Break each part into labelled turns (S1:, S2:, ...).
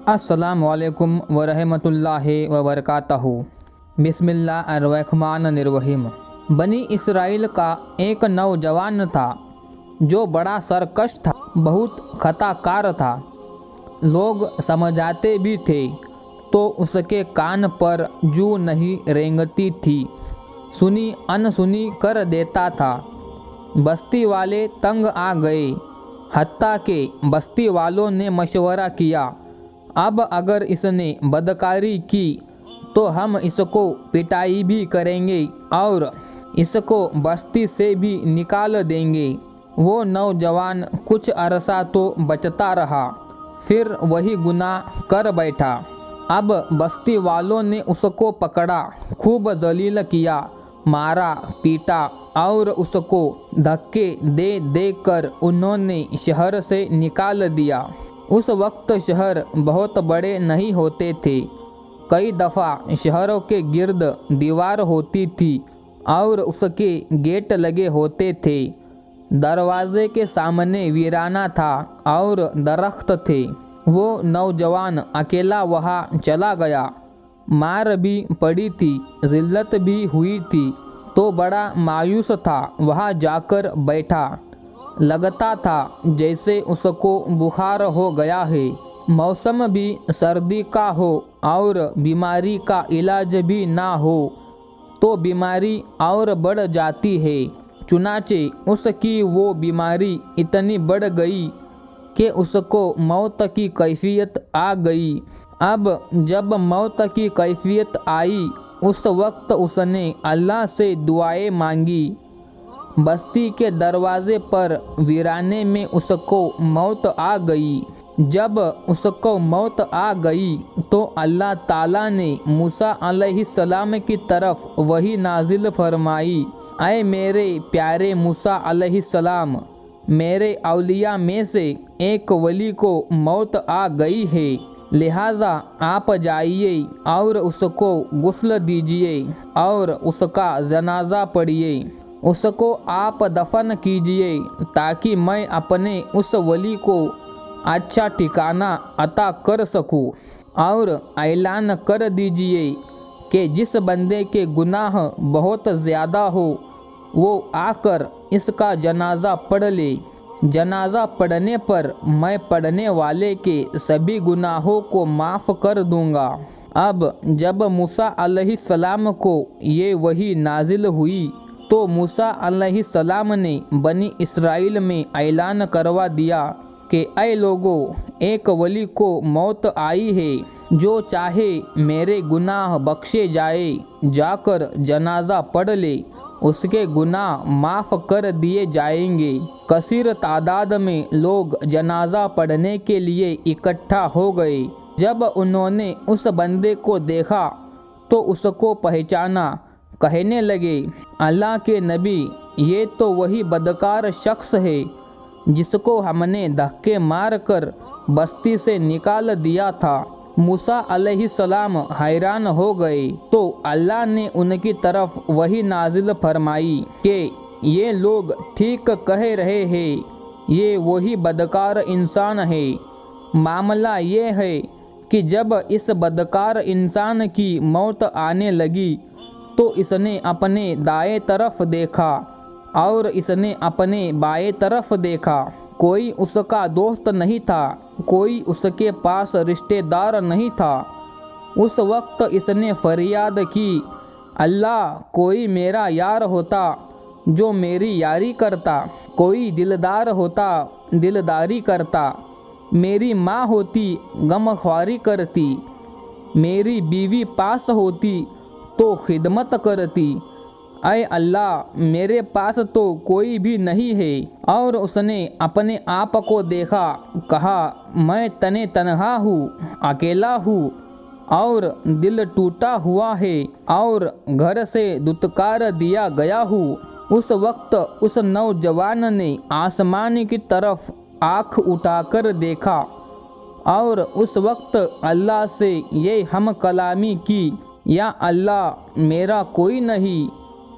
S1: अस्सलामु अलैकुम वरहमतुल्लाहि वबरकातहू। बिस्मिल्लाहिर्रहमानिर्रहीम। बनी इसराइल का एक नौजवान था जो बड़ा सरकश था, बहुत खताकार था। लोग समझाते भी थे तो उसके कान पर जू नहीं रेंगती थी, सुनी अनसुनी कर देता था। बस्ती वाले तंग आ गए, हत्ता के बस्ती वालों ने मशवरा किया, अब अगर इसने बदकारी की तो हम इसको पिटाई भी करेंगे और इसको बस्ती से भी निकाल देंगे। वो नौजवान कुछ अरसा तो बचता रहा, फिर वही गुनाह कर बैठा। अब बस्ती वालों ने उसको पकड़ा, खूब जलील किया, मारा पीटा और उसको धक्के दे दे कर उन्होंने शहर से निकाल दिया। उस वक्त शहर बहुत बड़े नहीं होते थे। कई दफ़ा शहरों के गिर्द दीवार होती थी और उसके गेट लगे होते थे। दरवाजे के सामने वीराना था और दरख्त थे। वो नौजवान अकेला वहाँ चला गया। मार भी पड़ी थी, जिल्लत भी हुई थी, तो बड़ा मायूस था। वहाँ जाकर बैठा, लगता था जैसे उसको बुखार हो गया है। मौसम भी सर्दी का हो और बीमारी का इलाज भी ना हो तो बीमारी और बढ़ जाती है। चुनाचे उसकी वो बीमारी इतनी बढ़ गई कि उसको मौत की कैफियत आ गई। अब जब मौत की कैफियत आई, उस वक्त उसने अल्लाह से दुआएं मांगी। बस्ती के दरवाजे पर वीराने में उसको मौत आ गई। जब उसको मौत आ गई तो अल्लाह ताला ने मूसा अलैहिस्सलाम की तरफ वही नाजिल फरमाई, ऐ मेरे प्यारे मूसा अलैहिस्सलाम, मेरे औलिया में से एक वली को मौत आ गई है, लिहाजा आप जाइए और उसको गुस्ल दीजिए और उसका जनाजा पढ़िए। उसको आप दफन कीजिए ताकि मैं अपने उस वली को अच्छा ठिकाना अता कर सकूं, और ऐलान कर दीजिए कि जिस बंदे के गुनाह बहुत ज़्यादा हो वो आकर इसका जनाजा पढ़ ले। जनाजा पढ़ने पर मैं पढ़ने वाले के सभी गुनाहों को माफ़ कर दूंगा। अब जब मूसा अलैहिस्सलाम को ये वही नाजिल हुई तो मूसा अलैहिस्सलाम ने बनी इसराइल में ऐलान करवा दिया कि ऐ लोगों, एक वली को मौत आई है, जो चाहे मेरे गुनाह बख्शे जाए, जाकर जनाजा पढ़ ले, उसके गुनाह माफ़ कर दिए जाएंगे। कसीर तादाद में लोग जनाजा पढ़ने के लिए इकट्ठा हो गए। जब उन्होंने उस बंदे को देखा तो उसको पहचाना। कहने लगे, अल्लाह के नबी, ये तो वही बदकार शख्स है जिसको हमने धक्के मार कर बस्ती से निकाल दिया था। मूसा अलैहिस्सलाम हैरान हो गए तो अल्लाह ने उनकी तरफ वही नाजिल फरमाई कि ये लोग ठीक कह रहे हैं, ये वही बदकार इंसान है। मामला ये है कि जब इस बदकार इंसान की मौत आने लगी तो इसने अपने दाएं तरफ देखा और इसने अपने बाएं तरफ देखा। कोई उसका दोस्त नहीं था, कोई उसके पास रिश्तेदार नहीं था। उस वक्त इसने फरियाद की, अल्लाह, कोई मेरा यार होता जो मेरी यारी करता, कोई दिलदार होता दिलदारी करता, मेरी माँ होती गमख्वारी करती, मेरी बीवी पास होती तो खिदमत करती। ऐ अल्लाह, मेरे पास तो कोई भी नहीं है। और उसने अपने आप को देखा, कहा, मैं तने तनहा हूँ, अकेला हूँ और दिल टूटा हुआ है और घर से दुत्कार दिया गया हूँ। उस वक्त उस नौजवान ने आसमान की तरफ आँख उठाकर देखा और उस वक्त अल्लाह से ये हम कलामी की, या अल्लाह, मेरा कोई नहीं,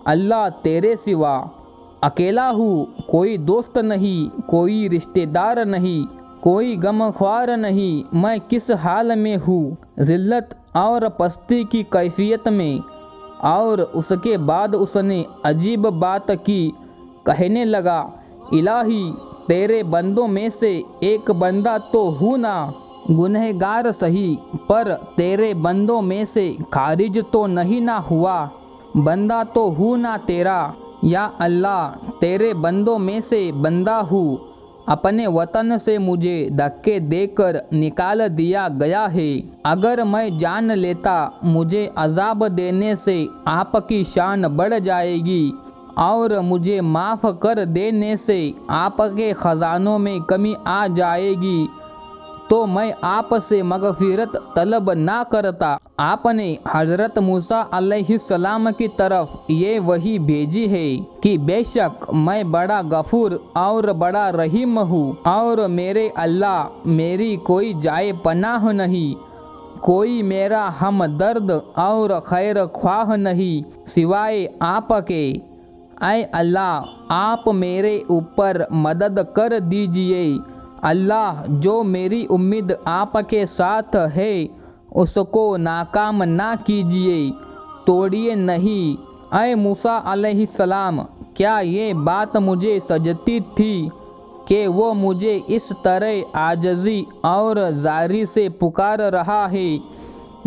S1: अल्लाह तेरे सिवा, अकेला हूँ, कोई दोस्त नहीं, कोई रिश्तेदार नहीं, कोई गमख्वार नहीं मैं किस हाल में हूँ, ज़िल्लत और पस्ती की कैफियत में। और उसके बाद उसने अजीब बात की, कहने लगा, इलाही तेरे बंदों में से एक बंदा तो हूँ ना, गुनहगार सही, पर तेरे बंदों में से खारिज तो नहीं ना हुआ, बंदा तो हूँ ना तेरा। या अल्लाह तेरे बंदों में से बंदा हूँ, अपने वतन से मुझे धक्के देकर निकाल दिया गया है। अगर मैं जान लेता मुझे अजाब देने से आपकी शान बढ़ जाएगी और मुझे माफ़ कर देने से आपके ख़जानों में कमी आ जाएगी तो मैं आपसे मग़फ़िरत तलब ना करता। आपने हज़रत मूसा अलैहिस्सलाम की तरफ ये वही भेजी है कि बेशक मैं बड़ा गफूर और बड़ा रहीम हूँ और मेरे अल्लाह मेरी कोई जाए पनाह नहीं, कोई मेरा हमदर्द और खैर ख्वाह नहीं सिवाय आपके। ऐ अल्लाह आप मेरे ऊपर मदद कर दीजिए। अल्लाह जो मेरी उम्मीद आपके साथ है उसको नाकाम ना कीजिए, तोड़िए नहीं। ऐ मूसा अलैहिस्सलाम क्या ये बात मुझे सजती थी कि वो मुझे इस तरह आजज़ी और जारी से पुकार रहा है,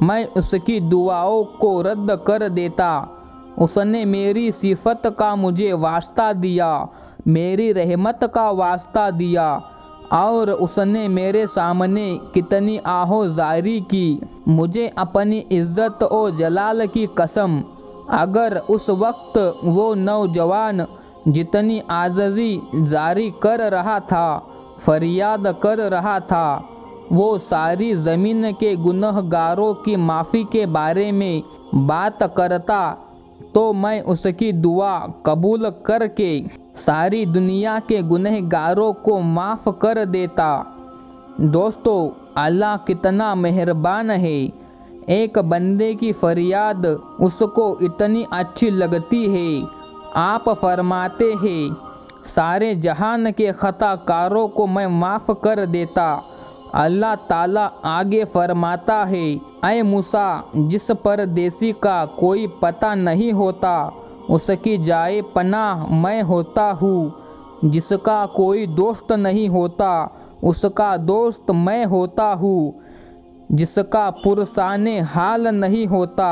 S1: मैं उसकी दुआओं को रद्द कर देता। उसने मेरी सिफत का मुझे वास्ता दिया, मेरी रहमत का वास्ता दिया और उसने मेरे सामने कितनी आहोजारी की। मुझे अपनी इज़्ज़त और जलाल की कसम, अगर उस वक्त वो नौजवान जितनी आज़ज़ी जारी कर रहा था, फरियाद कर रहा था, वो सारी ज़मीन के गुनहगारों की माफ़ी के बारे में बात करता तो मैं उसकी दुआ कबूल करके सारी दुनिया के गुनहगारों को माफ़ कर देता। दोस्तों अल्लाह कितना मेहरबान है, एक बंदे की फरियाद उसको इतनी अच्छी लगती है। आप फरमाते हैं सारे जहान के ख़ताकारों को मैं माफ़ कर देता। अल्लाह ताला आगे फरमाता है, ऐ मूसा जिस परदेसी का कोई पता नहीं होता उसकी जाए पनाह मैं होता हूँ, जिसका कोई दोस्त नहीं होता उसका दोस्त मैं होता हूँ, जिसका पुरसाने हाल नहीं होता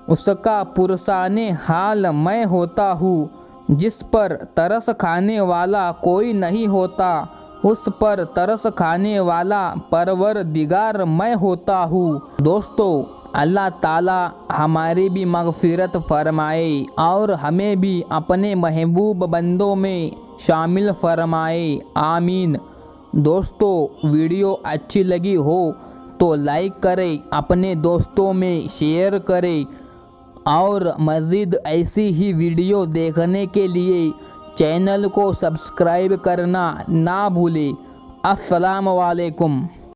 S1: उसका पुरसाने हाल मैं होता हूँ, जिस पर तरस खाने वाला कोई नहीं होता उस पर तरस खाने वाला परवरदिगार मैं होता हूँ। दोस्तों अल्लाह ताला हमारी भी मग़फ़िरत फरमाए और हमें भी अपने महबूब बंदों में शामिल फरमाए, आमीन। दोस्तों वीडियो अच्छी लगी हो तो लाइक करें, अपने दोस्तों में शेयर करें और मज़ीद ऐसी ही वीडियो देखने के लिए चैनल को सब्सक्राइब करना ना भूलें। अस्सलाम वालेकुम।